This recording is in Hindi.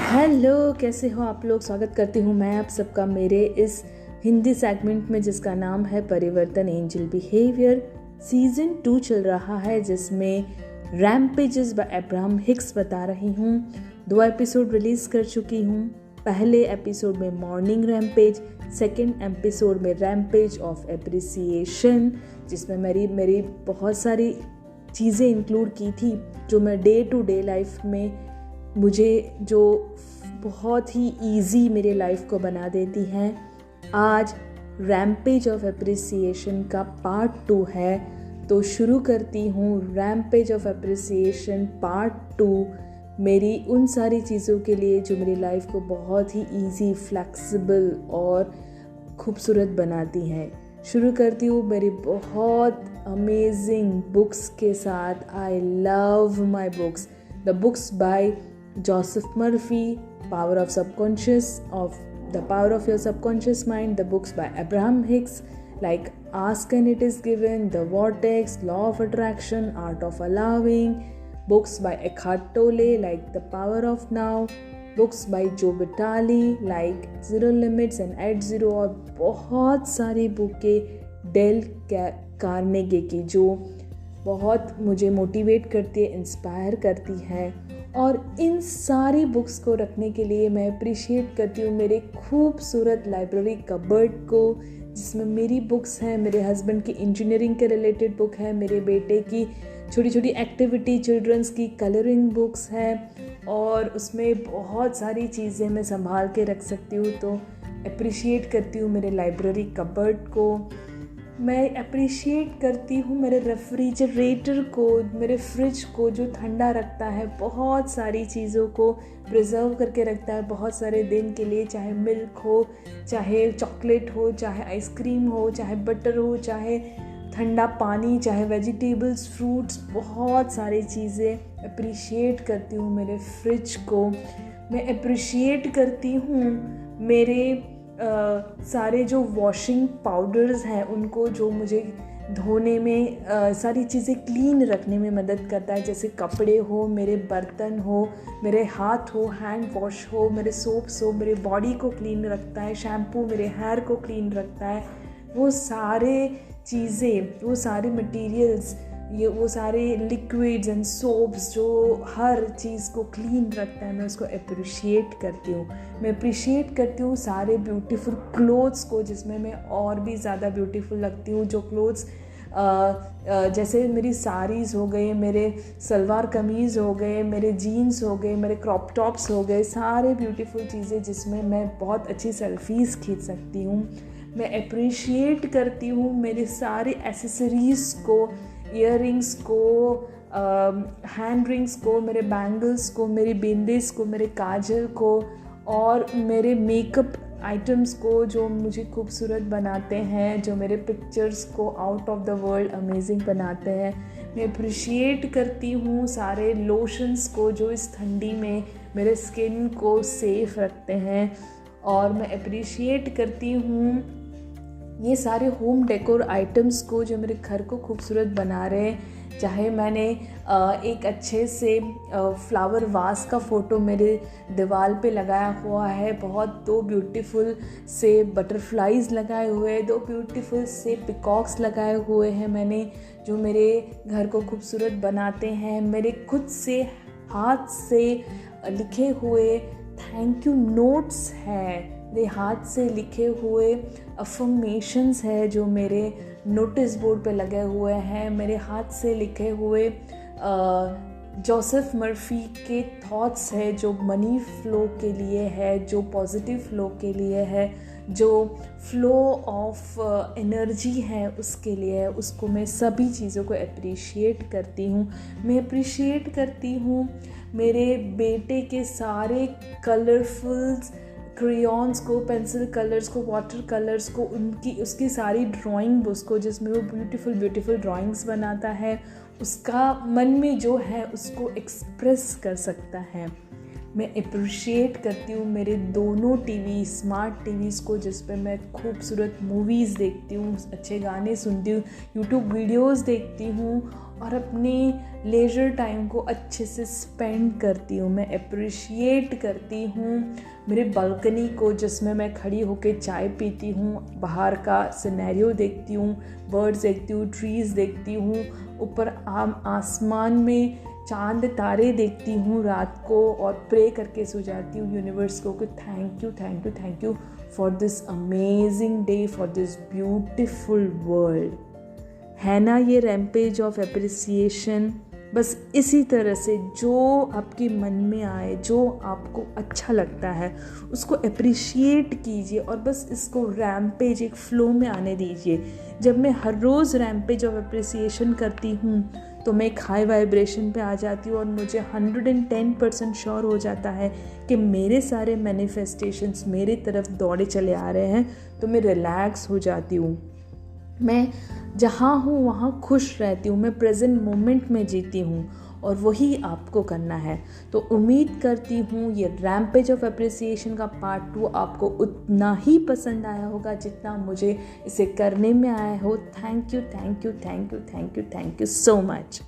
हेलो, कैसे हो आप लोग। स्वागत करती हूँ मैं आप सबका मेरे इस हिंदी सेगमेंट में जिसका नाम है परिवर्तन एंजल बिहेवियर। सीज़न 2 चल रहा है जिसमें रैम्पेजेस बाय अब्राहम हिक्स बता रही हूँ। 2 एपिसोड रिलीज़ कर चुकी हूँ। पहले एपिसोड में मॉर्निंग रैम्पेज, सेकेंड एपिसोड में रैम्पेज ऑफ एप्रिसिएशन, जिसमें मेरी बहुत सारी चीज़ें इंक्लूड की थी जो मैं डे टू डे लाइफ में मुझे जो बहुत ही इजी मेरे लाइफ को बना देती हैं। आज रैम्पेज ऑफ एप्रिसिएशन का पार्ट 2 है, तो शुरू करती हूँ रैम्पेज ऑफ एप्रिसिएशन पार्ट 2 मेरी उन सारी चीज़ों के लिए जो मेरी लाइफ को बहुत ही इजी, फ्लेक्सिबल और खूबसूरत बनाती हैं। शुरू करती हूँ मेरी बहुत अमेजिंग बुक्स के साथ। I love my books, the books by Joseph Murphy, Power of The Power of Your Subconscious Mind, the books by Abraham Hicks like Ask and It Is Given, The Vortex, Law of Attraction, Art of Allowing, books by Eckhart Tolle like The Power of Now, books by Joe Vitale like Zero Limits and At Zero, और बहुत सारी बुकें डेल कार्नेगी की जो बहुत मुझे मोटिवेट करती है, इंस्पायर करती है। और इन सारी बुक्स को रखने के लिए मैं अप्रिशिएट करती हूँ मेरे खूबसूरत लाइब्रेरी कबर्ड को, जिसमें मेरी बुक्स हैं। मेरे हस्बैंड की इंजीनियरिंग के रिलेटेड बुक है, मेरे बेटे की छोटी छोटी एक्टिविटी चिल्ड्रंस की कलरिंग बुक्स हैं, और उसमें बहुत सारी चीज़ें मैं संभाल के रख सकती हूँ। तो अप्रिशिएट करती हूँ मेरे लाइब्रेरी कबर्ड को। मैं अप्रिशिएट करती हूँ मेरे रेफ्रिजरेटर को, मेरे फ्रिज को जो ठंडा रखता है, बहुत सारी चीज़ों को प्रिजर्व करके रखता है बहुत सारे दिन के लिए, चाहे मिल्क हो, चाहे चॉकलेट हो, चाहे आइसक्रीम हो, चाहे बटर हो, चाहे ठंडा पानी, चाहे वेजिटेबल्स, फ्रूट्स, बहुत सारी चीज़ें। अप्रिशिएट करती हूँ मेरे फ्रिज को। मैं अप्रिशिएट करती हूँ मेरे सारे जो वॉशिंग पाउडर्स हैं उनको, जो मुझे धोने में सारी चीज़ें क्लीन रखने में मदद करता है, जैसे कपड़े हो, मेरे बर्तन हो, मेरे हाथ हो, हैंड वॉश हो, मेरे सोप्स हो, मेरे बॉडी को क्लीन रखता है, शैम्पू मेरे हेयर को क्लीन रखता है। वो सारे चीज़ें, वो सारे मटेरियल्स, वो सारे लिक्विड्स एंड सोप्स जो हर चीज़ को क्लीन रखता है, मैं उसको अप्रिशिएट करती हूँ। मैं अप्रिशिएट करती हूँ सारे ब्यूटीफुल क्लोथ्स को, जिसमें मैं और भी ज़्यादा ब्यूटीफुल लगती हूँ। जो क्लोथ्स जैसे मेरी साड़ीज़ हो गए, मेरे सलवार कमीज़ हो गए, मेरे जीन्स हो गए, मेरे क्रॉप टॉप्स हो गए, सारे ब्यूटीफुल चीज़ें जिसमें मैं बहुत अच्छी सेल्फीज़ खींच सकती हूँ। मैं अप्रिशिएट करती हूँ मेरे सारे एसेसरीज़ को, ईयररिंग्स को, हैंड रिंग्स को, मेरे बैंगल्स को, मेरी बिंदीज़ को, मेरे काजल को, और मेरे मेकअप आइटम्स को जो मुझे खूबसूरत बनाते हैं, जो मेरे पिक्चर्स को out of the world amazing बनाते हैं। मैं अप्रिशिएट करती हूँ सारे लोशंस को जो इस ठंडी में मेरे स्किन को सेफ रखते हैं। और मैं अप्रिशिएट करती हूँ ये सारे होम डेकोर आइटम्स को जो मेरे घर को खूबसूरत बना रहे हैं। चाहे मैंने एक अच्छे से फ्लावर वास का फ़ोटो मेरे दीवार पे लगाया हुआ है, बहुत 2 ब्यूटीफुल से बटरफ्लाइज लगाए हुए हैं, 2 ब्यूटीफुल से पिकॉक्स लगाए हुए हैं मैंने, जो मेरे घर को खूबसूरत बनाते हैं। मेरे खुद से हाथ से लिखे हुए थैंक यू नोट्स हैं, मेरे हाथ से लिखे हुए अफर्मेशंस है जो मेरे नोटिस बोर्ड पे लगे हुए हैं, मेरे हाथ से लिखे हुए जोसेफ मर्फी के थॉट्स है जो मनी फ्लो के लिए है, जो पॉजिटिव फ्लो के लिए है, जो फ्लो ऑफ एनर्जी है उसके लिए है। उसको मैं सभी चीज़ों को अप्रिशिएट करती हूँ। मैं अप्रिशिएट करती हूँ मेरे बेटे के सारे कलरफुल्स क्रेयॉन्स को, पेंसिल कलर्स को, वाटर कलर्स को, उसकी सारी ड्राइंग बुक्स को, जिसमें वो ब्यूटीफुल ड्राइंग्स बनाता है, उसका मन में जो है उसको एक्सप्रेस कर सकता है। मैं अप्रिशिएट करती हूँ मेरे दोनों टीवी, स्मार्ट टीवीज़ को, जिस पे मैं खूबसूरत मूवीज़ देखती हूँ, अच्छे गाने सुनती हूँ, यूट्यूब वीडियोज़ देखती हूँ, और अपने लेजर टाइम को अच्छे से स्पेंड करती हूँ। मैं अप्रिशिएट करती हूँ मेरे बालकनी को, जिसमें मैं खड़ी होकर चाय पीती हूँ, बाहर का सिनेरियो देखती हूँ, बर्ड्स देखती हूँ, ट्रीज़ देखती हूँ, ऊपर आसमान में चांद तारे देखती हूँ रात को, और प्रे करके सो जाती हूँ यूनिवर्स को कि thank you thank you thank you for this amazing day, for this beautiful world. है ना ये रैम्पेज ऑफ एप्रिसिएशन। बस इसी तरह से जो आपके मन में आए, जो आपको अच्छा लगता है, उसको अप्रिशिएट कीजिए और बस इसको रैम्पेज एक फ्लो में आने दीजिए। जब मैं हर रोज़ रैम्पेज ऑफ एप्रिसिएशन करती हूँ तो मैं एक हाई वाइब्रेशन पे आ जाती हूँ और मुझे 110% श्योर हो जाता है कि मेरे सारे मैनिफेस्टेशंस मेरे तरफ दौड़े चले आ रहे हैं। तो मैं रिलैक्स हो जाती हूँ, मैं जहाँ हूँ वहाँ खुश रहती हूँ, मैं प्रेजेंट मोमेंट में जीती हूँ, और वही आपको करना है। तो उम्मीद करती हूँ ये रैम्पेज ऑफ एप्रिसिएशन का पार्ट 2 आपको उतना ही पसंद आया होगा जितना मुझे इसे करने में आया हो। Thank you thank you thank you thank you thank you so much.